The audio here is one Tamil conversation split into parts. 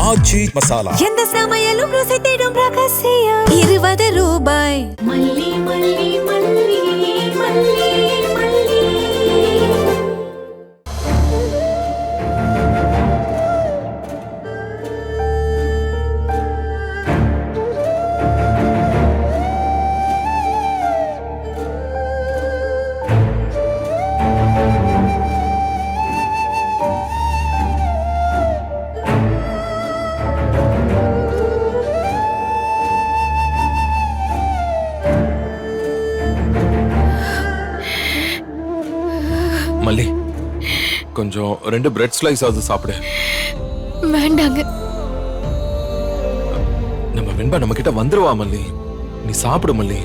ஆச்சி மசாலா. எந்த சமையலும் ருசி தேடும் ரகசியம் 20 ரூபாய். மல்லி மல்லி மல்லி மல்லி மல்லி. மல்லி, கொஞ்சம் 2 பிரெட் ஸ்லைஸ் ஆவது சாப்பிடு. வேண்டாங்க. நம்ம வெண்பா நம்ம கிட்ட வந்துருவா மல்லி. நீ சாப்பிடு மல்லி.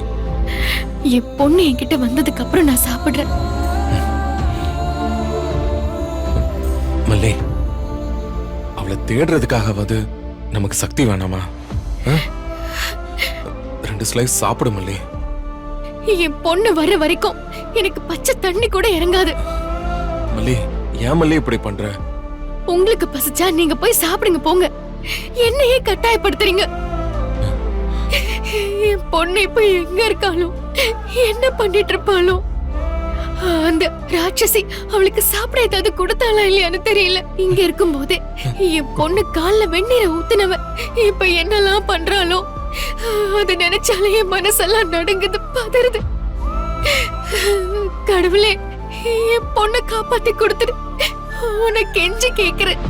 என் பொண்ணு என்கிட்ட வந்ததுக்கு அப்புறம் நான் சாப்பிடுறேன். மல்லி, அவளை தேடுறதுக்காகவது நமக்கு சக்தி வேணாமா? 2 ஸ்லைஸ் சாப்பிடு மல்லி. என் பொண்ணு வர வரைக்கும் எனக்கு பச்சை தண்ணி கூட இறங்காது. மல்லி, ஏன் மல்லி இப்படி பண்ற? உங்களுக்கு பசிச்சா நீங்க போய் சாப்பிடுங்க போங்க. என்னையே கட்டாயப்படுத்துறீங்க. என் பொண்ணு இப்ப எங்க இருக்காளோ, என்ன பண்ணிட்டு இருப்பாளோ? அந்த ராட்சசி அவளுக்கு சாப்பிட ஏதாவது கொடுத்தாளா இல்லையான்னு தெரியல. இங்க இருக்கும் போதே என் பொண்ணு கால்ல வெந்நீரை ஊத்துனவ இப்ப என்னெல்லாம் பண்றாளோ அது நினைச்சாலே என் மனசெல்லாம் நடுங்குது, பதறுது. கடவுளே, என் பொண்ணை காப்பாத்தி கொடுத்துடு. உன்னை கெஞ்சி கேக்குறேன்.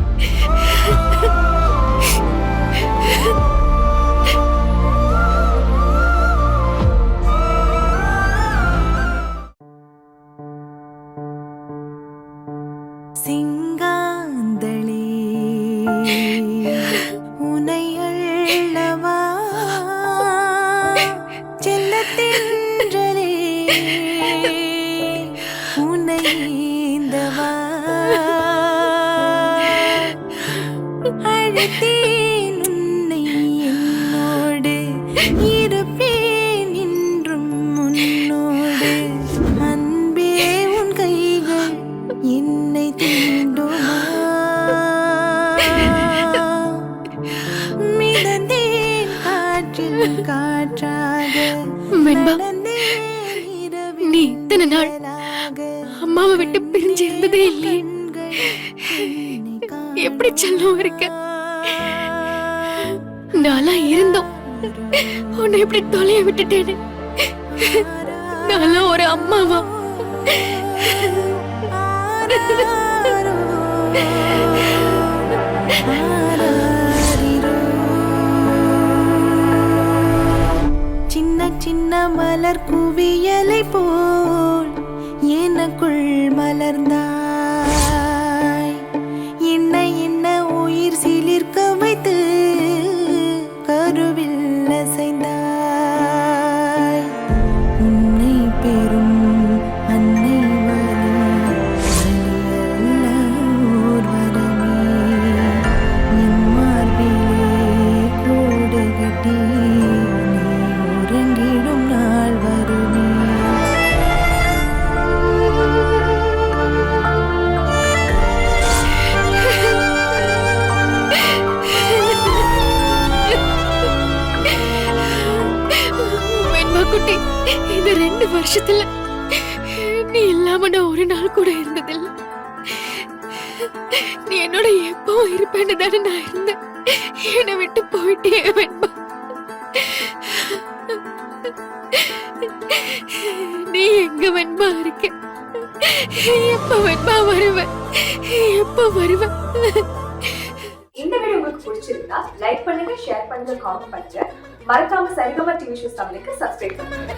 சிங்காந்தளி உனை அள்ளவா செல்லத்தென்றலே உனை ஏந்தவா அழைத்தேன் உன்னை என்னோடு இருப்பேன் என்றும் உன்னோடு அன்பே உன் கைகள் என்னை தீண்டுமா மிதந்தேன் காற்றில் காற்றாக வெண்பா, நீ இத்தனை நாள் அம்மாவை விட்டு பிரிஞ்சு இருந்ததே இல்லையே. எப்படி செல்லம் இருக்க? நாளா இருந்தோம் உன்னை எப்படி தொலைய விட்டுட்டேன்னு. நாளா ஒரு அம்மாவா? சின்ன சின்ன மலர் குவியலை போல் எனக்குள் மலர்ந்தாய். என்ன என்ன உயிர் சிலிர்க்க வைத்து கருவில் அசைந்தாய். உன்னை பெறும் அன்னை வலி வலியல்ல ஓர் வரமே. என் மார்பிலே கூடு கட்டி நீ உறங்கிடும் நாள் வருமே. குட்டி, இந்த 2 வருஷத்துல நீ இல்லாம நான் ஒரு நாள் கூட இருந்ததில்லை. நீ என்னோட எப்பவும் இருப்பேன்னு தானே நான் இருந்தேன். என்னை விட்டு போயிட்டே வெண்பா. நீ எங்க வெண்பா இருக்க? எப்ப வெண்பா வருவ? எப்ப வருவ? இந்த வீடியோ உங்களுக்கு பிடிச்சிருந்தா லைக் பண்ணுங்க, ஷேர் பண்ணுங்க, காமெண்ட் பண்ணுங்க. மறக்காம சரிகமா டிவி ஷோஸ் தமிழுக்கு சப்ஸ்கிரைப் பண்ணுங்க.